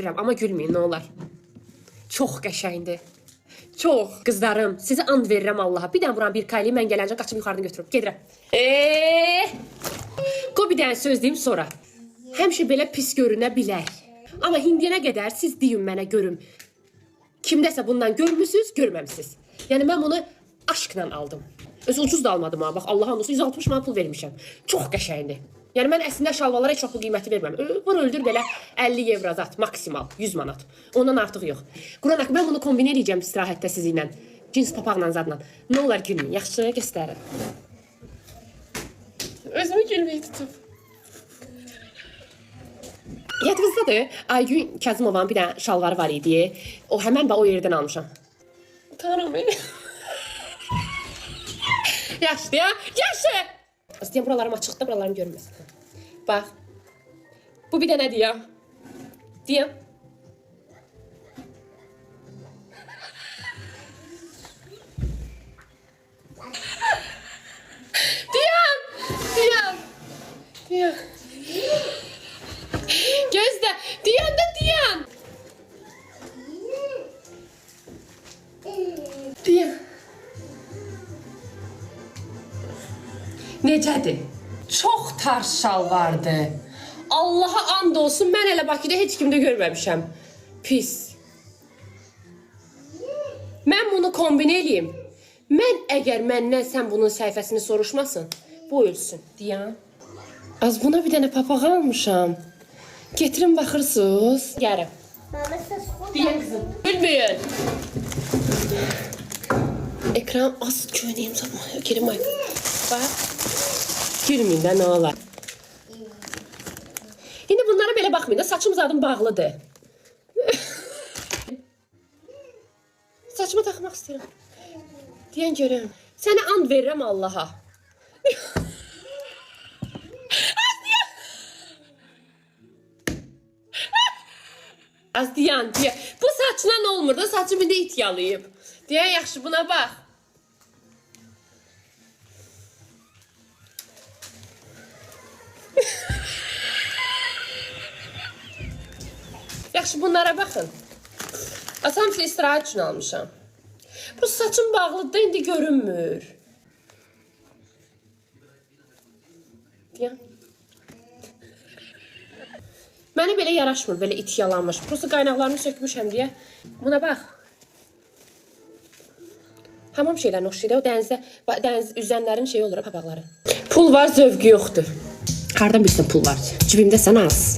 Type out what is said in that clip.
Ama gülmeyin ne olar. Çox qəşəngdir. Çox. Qızlarım, sizə and verirəm Allaha. Bir dənə vuran bir kaylı mən gələncə qaçıb yuxarıdan götürüb gedirəm. Qoy bir dənə söz deyim sonra. Həmişə belə pis görünə bilər. Amma hindiyənə qədər siz deyin mənə görüm. Kimdəsə bundan görmüsünüz, görməmisiniz. Yəni mən bunu aşkla aldım. Öz ucuz da almadım ha. Bax Allahın olsun 160 manat pul vermişəm. Çox qəşəngdir. Yəni mən əslində şalvalara heç çoxlu qiyməti vermirəm. Vur öldür belə 50 evro zat maksimal 100 manat. Ondan artıq yox. Quran haqqı mən bunu kombinə edəcəm istirahətdə sizinlə. Cins papaqla zadla. Nə olar gülməyin, yaxşıya göstərin. Özümü gülməyi tutub. Yadınızdadır, Aygün Kazımovanın bir dənə şalvarı var idi. O həmən o yerdən almışam. Tanrım beni. Yaxşı ya, yaxşı. İstəyəm buralarım açıqda, buralarım görünməsin. Bax. Bu bir dənədir ya. Deyəm. Deyəm. Gözlə. Deyəm. Necədir? Çox tarz şalvardı. Allaha and olsun, mən elə Bakıda heç kimdə görməmişəm. Pis. Mən bunu kombinə eləyim. Mən əgər məndən sən bunun səhifəsini soruşmasın, bu ölsün. Deyəm. Az buna bir dənə papaq almışam. Getirin baxırsınız. Gərim. Deyəm qızım. Gülməyin. Ekran az köynəyim zaman. Gelim ay. Bax. Gülməyin də nə olar. İndi bunlara belə baxmayın da saçım zadım bağlıdır. Saçımı taxmaq istəyirəm. Deyən görüm. Sənə and verirəm Allaha. Az deyən. Bu saçla nə olmur da saçımı da it yalayıb. Deyən yaxşı buna bax. Yaxşı bunlara baxın. Asam ki istirahət üçün almışam. Bu saçım bağlıdır indi görünmür. Deyəm. Mənə belə yaraşmır, belə it yalanmış. Prosta qaynaqlarını sökmüşəm deyə. Buna bax. Hamam şeylərin oxşayır. O dəniz üzənlərin şeyi olur, papaqları. Pul var, zövqü yoxdur. Hardan bilsin pul var? Cibimdə sən az.